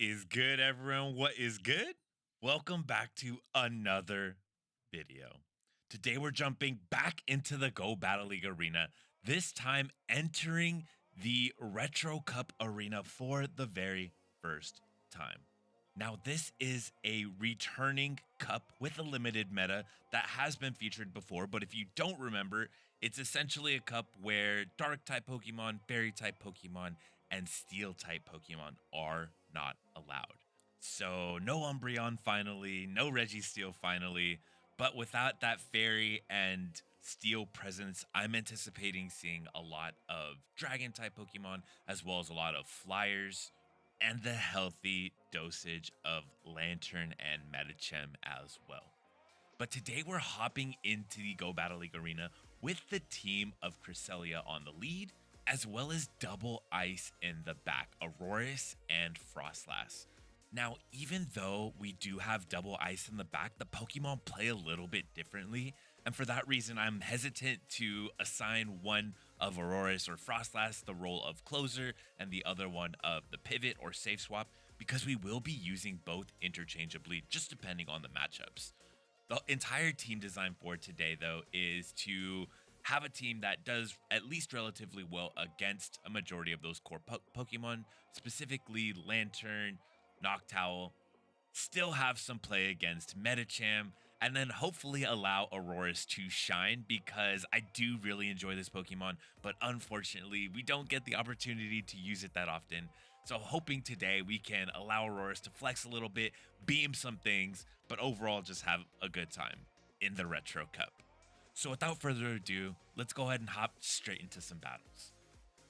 is good, everyone? What is good? Welcome back to another video. Today, we're jumping back into the Go Battle League arena, this time entering the Retro Cup arena for the very first time. Now, this is a returning cup with a limited meta that has been featured before, but if you don't remember, it's essentially a cup where dark type Pokemon, fairy type Pokemon, and steel type Pokemon are not allowed. So no Umbreon finally, no Registeel finally, but without that fairy and steel presence, I'm anticipating seeing a lot of dragon type Pokemon as well as a lot of flyers and the healthy dosage of Lantern and Medicham as well. But today we're hopping into the Go Battle League arena with the team of Cresselia on the lead, as well as double ice in the back, AURORUS and Frostlass. Now, even though we do have double ice in the back, the Pokemon play a little bit differently. And for that reason, I'm hesitant to assign one of AURORUS or Frostlass the role of closer and the other one of the pivot or safe swap, because we will be using both interchangeably, just depending on the matchups. The entire team design for today, though, is to have a team that does at least relatively well against a majority of those core Pokemon, specifically Lantern, Noctowl, still have some play against Medicham, and then hopefully allow AURORUS to shine, because I do really enjoy this Pokemon, but unfortunately we don't get the opportunity to use it that often. So hoping today we can allow AURORUS to flex a little bit, beam some things, but overall just have a good time in the Retro Cup. So without further ado, let's go ahead and hop straight into some battles.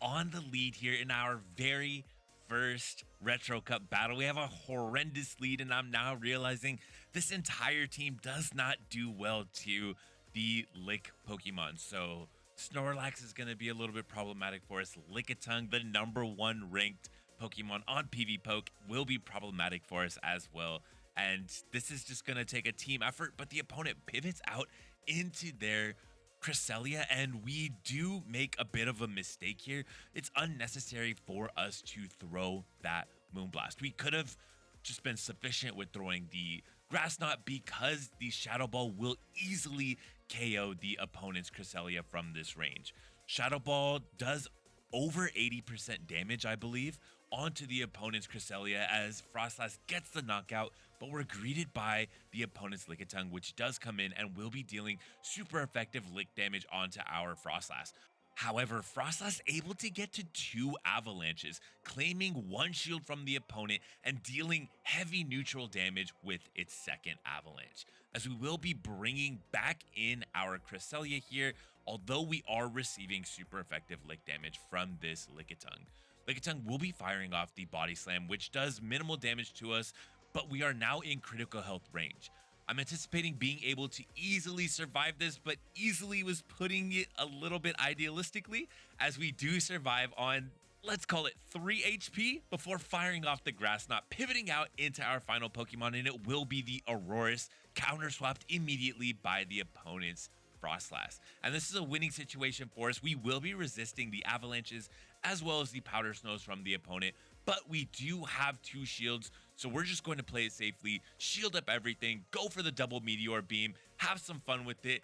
On the lead here in our very first Retro Cup battle, we have a horrendous lead, and I'm now realizing this entire team does not do well to the Lick Pokemon. So Snorlax is going to be a little bit problematic for us. Lickitung, the #1 ranked Pokemon on PvPoke, will be problematic for us as well. And this is just going to take a team effort, but the opponent pivots out into their Cresselia, and we do make a bit of a mistake here. It's unnecessary for us to throw that Moonblast. We could have just been sufficient with throwing the Grass Knot, because the Shadow Ball will easily KO the opponent's Cresselia from this range. Shadow Ball does over 80% damage, I believe, onto the opponent's Cresselia as Frostlass gets the knockout, but we're greeted by the opponent's Lickitung, which does come in and will be dealing super effective lick damage onto our Frostlass. However, Frostlass able to get to 2 avalanches, claiming 1 shield from the opponent and dealing heavy neutral damage with its second avalanche, as we will be bringing back in our Cresselia here, although we are receiving super effective lick damage from this Lickitung. Lickitung will be firing off the Body Slam, which does minimal damage to us, but we are now in critical health range. I'm anticipating being able to easily survive this, but easily was putting it a little bit idealistically, as we do survive on, let's call it 3 HP before firing off the Grass Knot, pivoting out into our final Pokemon, and it will be the AURORUS, counter swapped immediately by the opponent's Frostlass. And this is a winning situation for us. We will be resisting the avalanches as well as the powder snows from the opponent, but we do have 2 shields, so we're just going to play it safely, shield up everything, go for the double meteor beam, have some fun with it,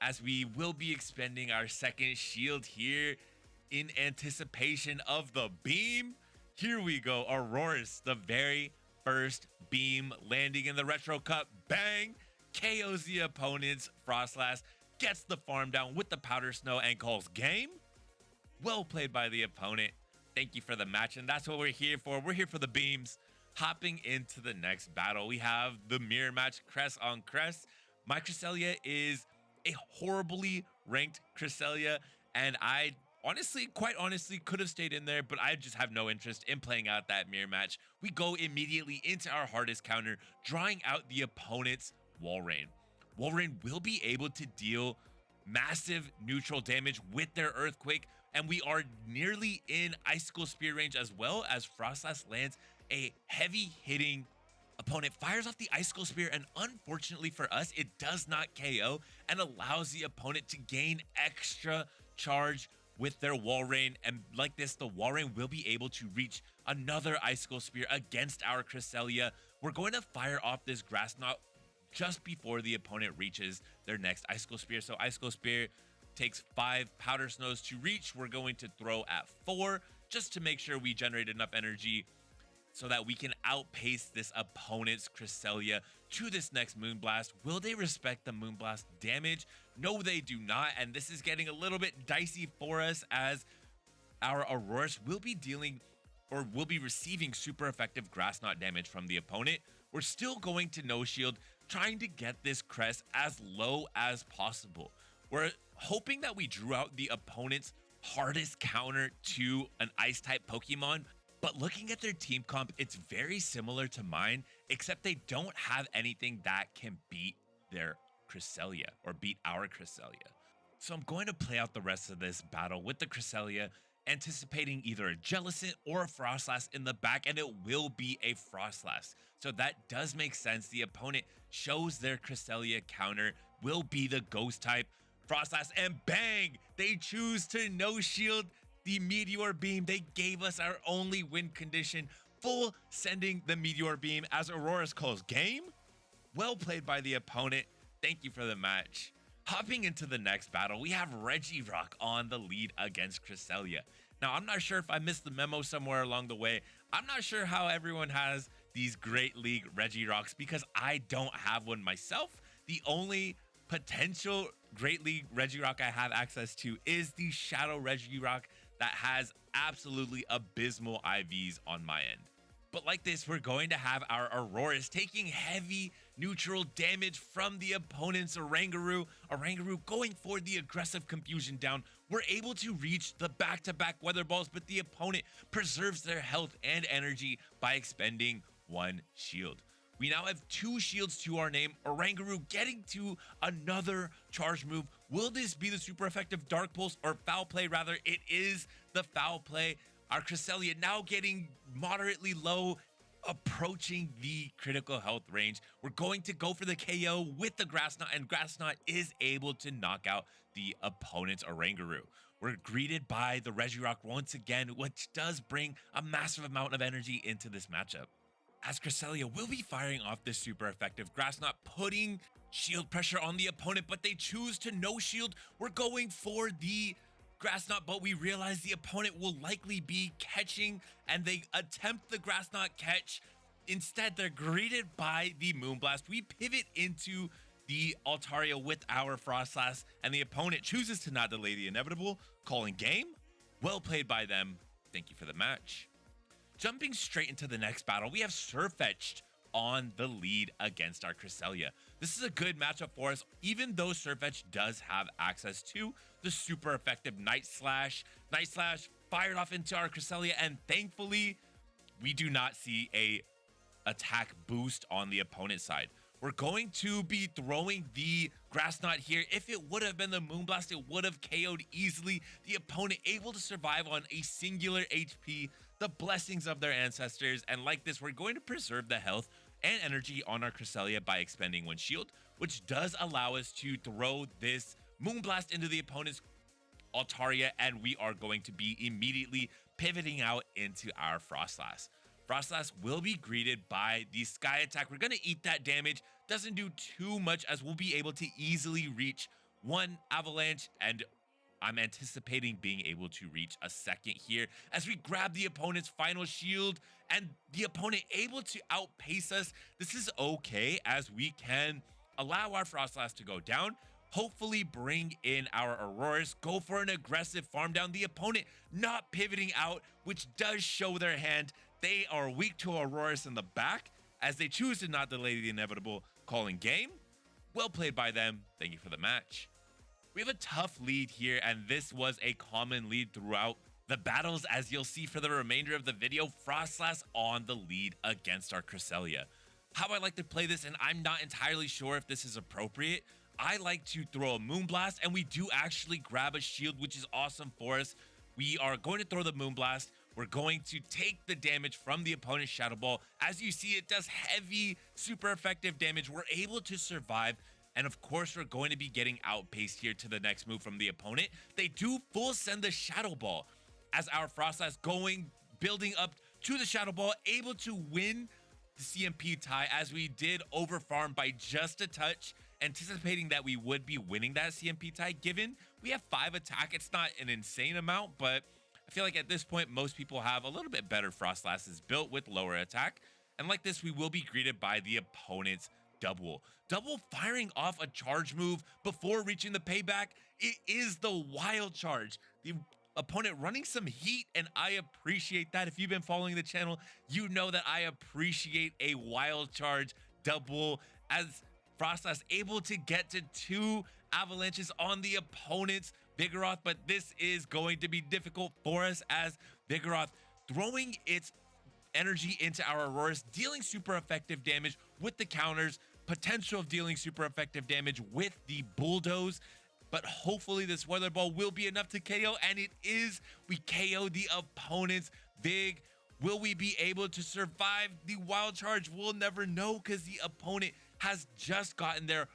as we will be expending our second shield here in anticipation of the beam. Here we go, AURORUS, the very first beam landing in the Retro Cup. Bang! KOs the opponent's Frostlass, gets the farm down with the powder snow, and calls game. Well played by the opponent. Thank you for the match, and that's what we're here for. We're here for the beams. Hopping into the next battle, we have the mirror match, Cress on Cress. My Cresselia is a horribly ranked Cresselia, and I quite honestly, could have stayed in there, but I just have no interest in playing out that mirror match. We go immediately into our hardest counter, drawing out the opponent's Walrein. Walrein will be able to deal massive neutral damage with their Earthquake, and we are nearly in Icicle Spear range, as well as Frostlass lands a heavy hitting opponent, fires off the Icicle Spear, and unfortunately for us, it does not KO and allows the opponent to gain extra charge with their Walrein, and like this, the Walrein will be able to reach another Icicle Spear against our Cresselia. We're going to fire off this Grass Knot just before the opponent reaches their next Icicle Spear. So Icicle Spear takes 5 Powder Snows to reach. We're going to throw at 4 just to make sure we generate enough energy so that we can outpace this opponent's Cresselia to this next Moonblast. Will they respect the Moonblast damage? No, they do not, and this is getting a little bit dicey for us as our AURORUS will be dealing or will be receiving super effective Grass Knot damage from the opponent. We're still going to No Shield, trying to get this crest as low as possible. We're hoping that we drew out the opponent's hardest counter to an Ice type Pokemon, but looking at their team comp, it's very similar to mine, except they don't have anything that can beat their Cresselia or beat our Cresselia. So I'm going to play out the rest of this battle with the Cresselia, anticipating either a Jellicent or a Frostlass in the back, and it will be a Frostlass. So that does make sense. The opponent shows their Cresselia counter will be the Ghost type Frostlass, and bang! They choose to No Shield the Meteor Beam. They gave us our only win condition, full sending the Meteor Beam as AURORUS calls game. Well played by the opponent. Thank you for the match. Hopping into the next battle, we have Regirock on the lead against Cresselia. Now, I'm not sure if I missed the memo somewhere along the way. I'm not sure how everyone has these Great League Regirocks because I don't have one myself. The only potential Great League Regirock I have access to is the Shadow Regirock that has absolutely abysmal IVs on my end. But like this, we're going to have our AURORUS taking heavy neutral damage from the opponent's Oranguru. Oranguru going for the aggressive Confusion down. We're able to reach the back-to-back Weather Balls, but the opponent preserves their health and energy by expending 1 shield. We now have 2 shields to our name. Oranguru getting to another charge move. Will this be the super effective Dark Pulse or Foul Play? Rather, it is the Foul Play. Our Cresselia now getting moderately low, approaching the critical health range. We're going to go for the KO with the Grass Knot, and Grass Knot is able to knock out the opponent's Oranguru. We're greeted by the Regirock once again, which does bring a massive amount of energy into this matchup, as Cresselia will be firing off this super effective Grass Knot, putting shield pressure on the opponent, but they choose to No Shield. We're going for the Grass Knot, but we realize the opponent will likely be catching, and they attempt the Grass Knot catch. Instead, they're greeted by the Moonblast. We pivot into the Altaria with our Frostlass, and the opponent chooses to not delay the inevitable, calling game. Well played by them. Thank you for the match. Jumping straight into the next battle, we have Sirfetch'd on the lead against our Cresselia. This is a good matchup for us, even though Sirfetch'd does have access to the super effective Night Slash. Night Slash fired off into our Cresselia, and thankfully, we do not see a attack boost on the opponent's side. We're going to be throwing the Grass Knot here. If it would have been the Moonblast, it would have KO'd easily. The opponent able to survive on a singular HP, the blessings of their ancestors. And like this, we're going to preserve the health and energy on our Cresselia by expending 1 shield, which does allow us to throw this Moonblast into the opponent's Altaria, and we are going to be immediately pivoting out into our Frostlass. Frostlass will be greeted by the Sky Attack. We're going to eat that damage. Doesn't do too much as we'll be able to easily reach 1 Avalanche, and I'm anticipating being able to reach a second here as we grab the opponent's final shield, and the opponent able to outpace us. This is okay as we can allow our Frostlass to go down, hopefully bring in our AURORUS, go for an aggressive farm down. The opponent not pivoting out, which does show their hand. They are weak to AURORUS in the back as they choose to not delay the inevitable, calling game. Well played by them. Thank you for the match. We have a tough lead here, and this was a common lead throughout the battles, as you'll see for the remainder of the video. Frostlass on the lead against our Cresselia. How I like to play this, and I'm not entirely sure if this is appropriate, I like to throw a Moonblast, and we do actually grab a shield, which is awesome for us. We are going to throw the Moonblast. We're going to take the damage from the opponent's Shadow Ball. As you see, it does heavy, super effective damage. We're able to survive. And of course, we're going to be getting outpaced here to the next move from the opponent. They do full send the Shadow Ball as our Frostlass building up to the Shadow Ball, able to win the CMP tie as we did overfarm by just a touch, anticipating that we would be winning that CMP tie. Given we have 5 attack, it's not an insane amount, but I feel like at this point, most people have a little bit better Frostlasses built with lower attack. And like this, we will be greeted by the opponent's double firing off a charge move before reaching the payback. It is the wild charge. The opponent running some heat, and I appreciate that. If you've been following the channel, you know that I appreciate a wild charge double, as Frostlass able to get to 2 avalanches on the opponent's Vigoroth, but this is going to be difficult for us as Vigoroth throwing its energy into our Aurorus, dealing super effective damage with the counters, potential of dealing super effective damage with the bulldoze. But hopefully this weather ball will be enough to KO, and it is. We KO the opponent's Vig. Will we be able to survive the wild charge? We'll never know, because the opponent has just gotten there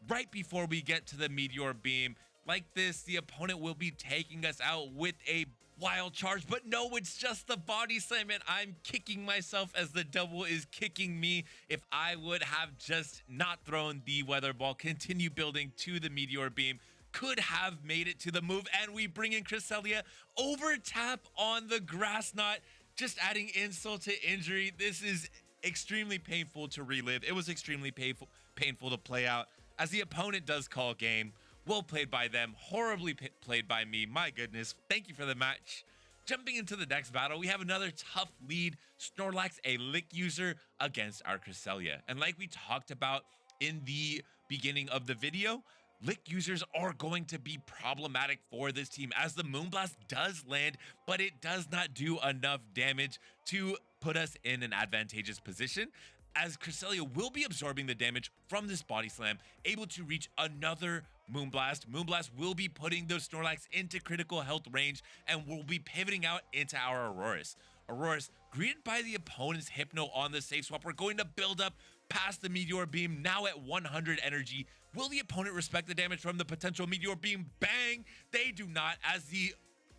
right before we get to the meteor beam. Like this, the opponent will be taking us out with a wild charge, but no, it's just the body slam, and I'm kicking myself as the double is kicking me. If I would have just not thrown the weather ball, continue building to the meteor beam, could have made it to the move, and we bring in Cresselia, over tap on the grass knot, just adding insult to injury. This is extremely painful to relive. It was extremely painful to play out, as the opponent does call game. Well played by them, horribly played by me. My goodness, thank you for the match. Jumping into the next battle, we have another tough lead, Snorlax, a Lick user, against our Cresselia. And like we talked about in the beginning of the video, Lick users are going to be problematic for this team, as the Moonblast does land, but it does not do enough damage to put us in an advantageous position, as Cresselia will be absorbing the damage from this body slam, able to reach another Moonblast. Moonblast will be putting those Snorlax into critical health range, and will be pivoting out into our Aurorus. Aurorus, greeted by the opponent's Hypno on the safe swap. We're going to build up past the Meteor Beam, now at 100 energy. Will the opponent respect the damage from the potential Meteor Beam? Bang! They do not, as the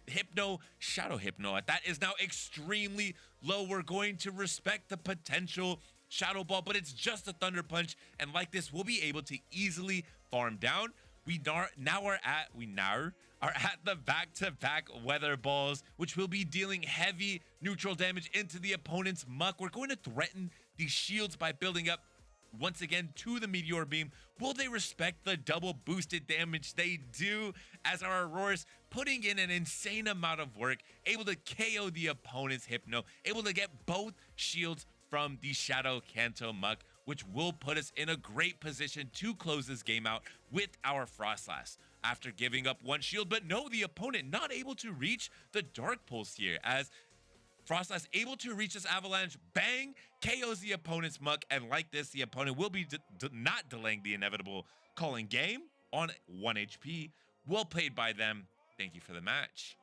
Hypno, Shadow Hypno at that, is now extremely low. We're going to respect the potential Shadow Ball, but it's just a Thunder Punch, and like this, we'll be able to easily farm down. We now are at the back-to-back weather balls, which will be dealing heavy neutral damage into the opponent's muck. We're going to threaten these shields by building up once again to the Meteor Beam. Will they respect the double boosted damage? They do, as our Aurorus putting in an insane amount of work, able to KO the opponent's Hypno, able to get both shields from the Shadow Kanto muck, which will put us in a great position to close this game out with our Frostlass. After giving up one shield, but no, the opponent not able to reach the Dark Pulse here, as Frostlass able to reach this avalanche, bang, KOs the opponent's muck, and like this, the opponent will be not delaying the inevitable, calling game on 1 HP. Well played by them. Thank you for the match.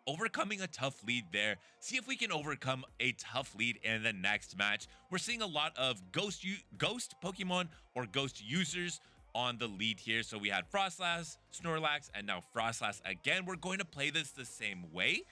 Overcoming a tough lead there. See if we can overcome a tough lead in the next match. We're seeing a lot of ghost Pokemon or ghost users on the lead here. So we had Frostlass, Snorlax, and now Frostlass again. We're going to play this the same way,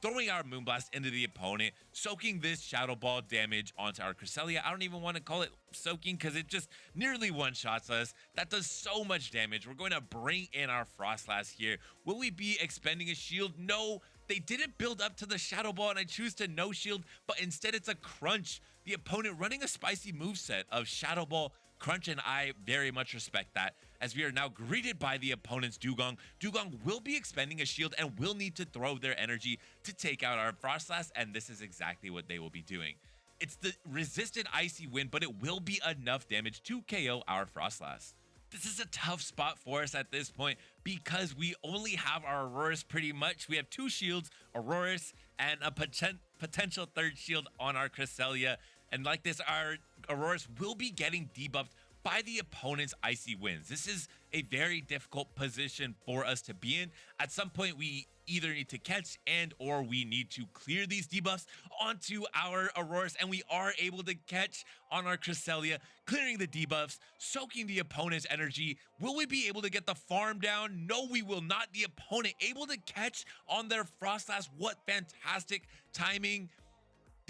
throwing our Moonblast into the opponent, soaking this Shadow Ball damage onto our Cresselia. I don't even want to call it soaking, because it just nearly one-shots us. That does so much damage. We're going to bring in our Frostlass here. Will we be expending a shield? No, they didn't build up to the Shadow Ball, and I choose to no shield, but instead it's a Crunch. The opponent running a spicy moveset of Shadow Ball, Crunch, and I very much respect that, as we are now greeted by the opponent's Dugong. Dugong will be expending a shield and will need to throw their energy to take out our Frostlass, and this is exactly what they will be doing. It's the resisted Icy Wind, but it will be enough damage to KO our Frostlass. This is a tough spot for us at this point, because we only have our Aurorus pretty much. We have 2 shields, Aurorus, and a potential 3rd shield on our Cresselia. And like this, our Aurorus will be getting debuffed by the opponent's Icy Winds. This is a very difficult position for us to be in. At some point, we either need to catch and or we need to clear these debuffs onto our Aurorus, and we are able to catch on our Cresselia, clearing the debuffs, soaking the opponent's energy. Will we be able to get the farm down? No, we will not. The opponent able to catch on their Frostlass. What fantastic timing.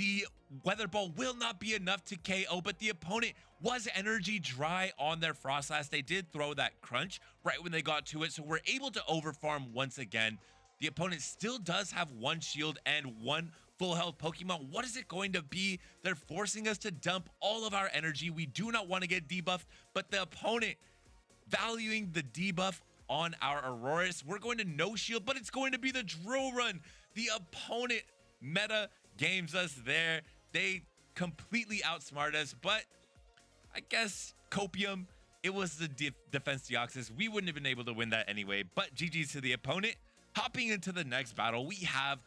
the weather ball will not be enough to KO, but the opponent was energy dry on their Frostlass. They did throw that crunch right when they got to it, so we're able to overfarm once again. The opponent still does have one shield and one full health Pokemon. What is it going to be? They're forcing us to dump all of our energy. We do not want to get debuffed, but the opponent valuing the debuff on our AURORUS. We're going to no shield, but it's going to be the drill run. The opponent meta games us there. They completely outsmart us, but I guess Copium, it was the defense Deoxys. We wouldn't have been able to win that anyway, but GG's to the opponent. Hopping into the next battle, we have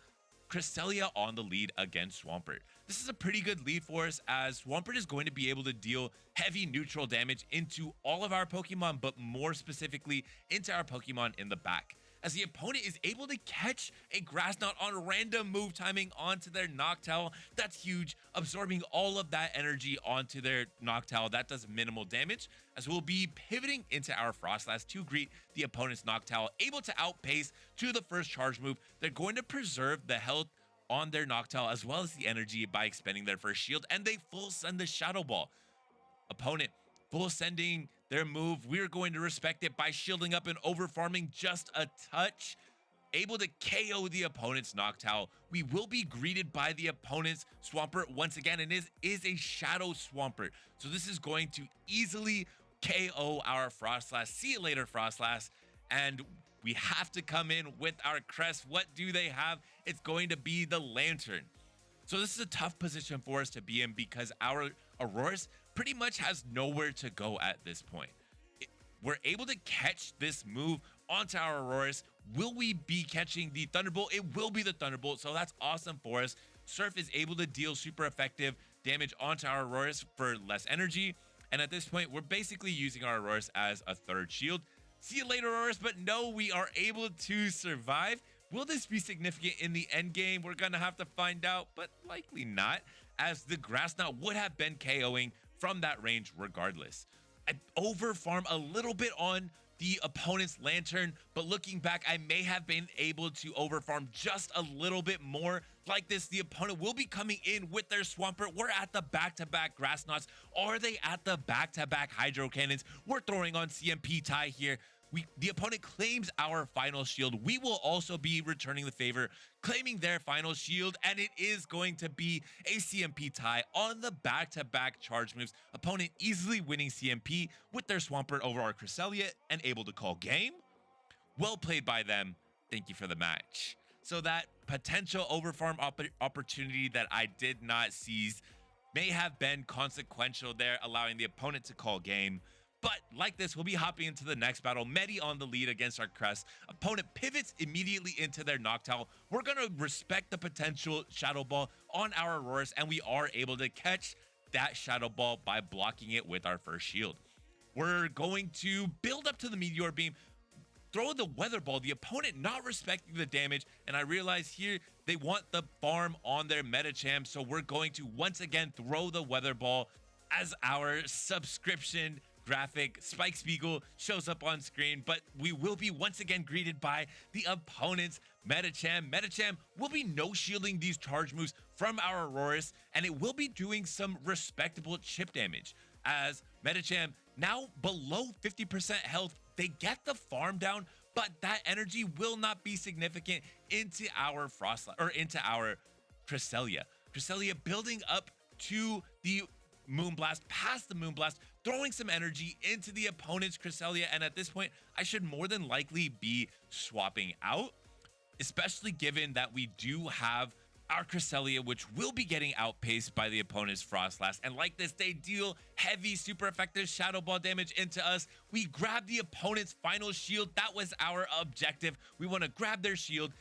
Cresselia on the lead against Swampert. This is a pretty good lead for us, as Swampert is going to be able to deal heavy neutral damage into all of our Pokemon, but more specifically into our Pokemon in the back, as the opponent is able to catch a Grass Knot on random move timing onto their Noctowl. That's huge, absorbing all of that energy onto their Noctowl. That does minimal damage, as we'll be pivoting into our Frostlass to greet the opponent's Noctowl, able to outpace to the first charge move. They're going to preserve the health on their Noctowl as well as the energy by expending their first shield, and they full send the Shadow Ball. Opponent full sending their move. We're going to respect it by shielding up and overfarming just a touch, able to KO the opponent's Noctowl. We will be greeted by the opponent's Swampert once again, and is a Shadow Swampert. So this is going to easily KO our Frostlass. See you later, Frostlass. And we have to come in with our crest. What do they have? It's going to be the Lantern. So this is a tough position for us to be in, because our AURORUS pretty much has nowhere to go at this point. We're able to catch this move onto our AURORUS. Will we be catching the Thunderbolt? It will be the Thunderbolt, so that's awesome for us. Surf is able to deal super effective damage onto our AURORUS for less energy, and at this point, we're basically using our AURORUS as a third shield. See you later, AURORUS, but no, we are able to survive. Will this be significant in the end game? We're gonna have to find out, but likely not, as the Grass Knot would have been KOing from that range regardless. I overfarm a little bit on the opponent's Lantern, but looking back, I may have been able to overfarm just a little bit more. Like this, the opponent will be coming in with their Swampert. We're at the back-to-back Grass Knots. Are they at the back-to-back Hydro Cannons? We're throwing on CMP tie here. The opponent claims our final shield. We will also be returning the favor, claiming their final shield, and it is going to be a CMP tie on the back-to-back charge moves. Opponent easily winning CMP with their Swampert over our Cresselia and able to call game. Well played by them. Thank you for the match. So that potential overfarm opportunity that I did not seize may have been consequential there, allowing the opponent to call game. But like this, we'll be hopping into the next battle. Medi on the lead against our crest. Opponent pivots immediately into their Noctowl. We're going to respect the potential Shadow Ball on our AURORUS, and we are able to catch that Shadow Ball by blocking it with our first shield. We're going to build up to the Meteor Beam, throw the Weather Ball, the opponent not respecting the damage, and I realize here they want the farm on their Medicham, so we're going to once again throw the Weather Ball as our subscription graphic Spike Spiegel shows up on screen, but we will be once again greeted by the opponent's Medicham. Medicham will be no shielding these charge moves from our AURORUS, and it will be doing some respectable chip damage, as Medicham now below 50% health. They get the farm down, but that energy will not be significant into our Frostlass or into our Cresselia. Cresselia building up to the Moonblast, past the Moonblast, throwing some energy into the opponent's Cresselia, and at this point, I should more than likely be swapping out, especially given that we do have our Cresselia, which will be getting outpaced by the opponent's Frostlass. And like this, they deal heavy, super effective Shadow Ball damage into us. We grab the opponent's final shield. That was our objective. We want to grab their shield.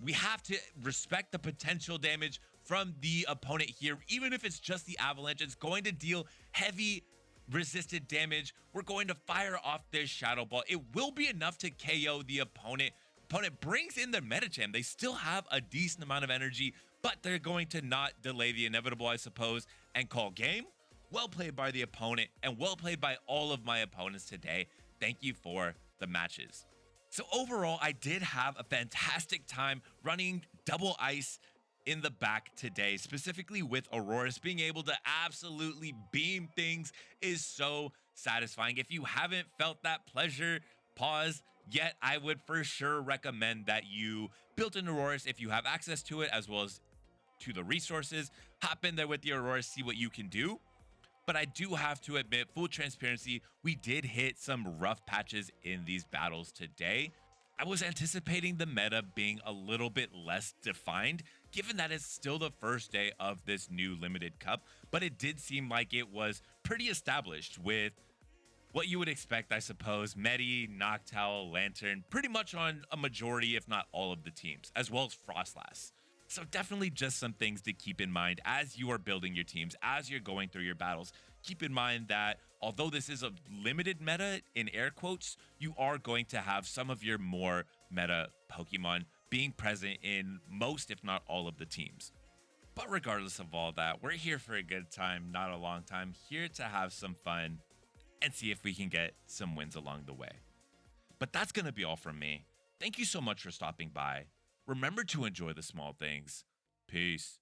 We have to respect the potential damage from the opponent here. Even if it's just the Avalanche, it's going to deal heavy resisted damage. We're going to fire off this Shadow Ball. It will be enough to KO the opponent. Opponent brings in their Medicham. They still have a decent amount of energy, but they're going to not delay the inevitable, I suppose, and call game. Well played by the opponent, and well played by all of my opponents today. Thank you for the matches. So overall, I did have a fantastic time running double ice in the back today, specifically with AURORUS being able to absolutely beam things is so satisfying. If you haven't felt that pleasure, pause. Yet, I would for sure recommend that you build an AURORUS if you have access to it, as well as to the resources. Hop in there with the AURORUS, see what you can do. But I do have to admit, full transparency, we did hit some rough patches in these battles today. I was anticipating the meta being a little bit less defined, given that it's still the first day of this new limited cup, but it did seem like it was pretty established with what you would expect, I suppose. Medi, Noctowl, Lantern, pretty much on a majority, if not all of the teams, as well as Frostlass. So definitely just some things to keep in mind as you are building your teams, as you're going through your battles. Keep in mind that although this is a limited meta in air quotes, you are going to have some of your more meta Pokemon being present in most, if not all of the teams. But regardless of all that, we're here for a good time, not a long time, here to have some fun and see if we can get some wins along the way. But that's going to be all from me. Thank you so much for stopping by. Remember to enjoy the small things. Peace.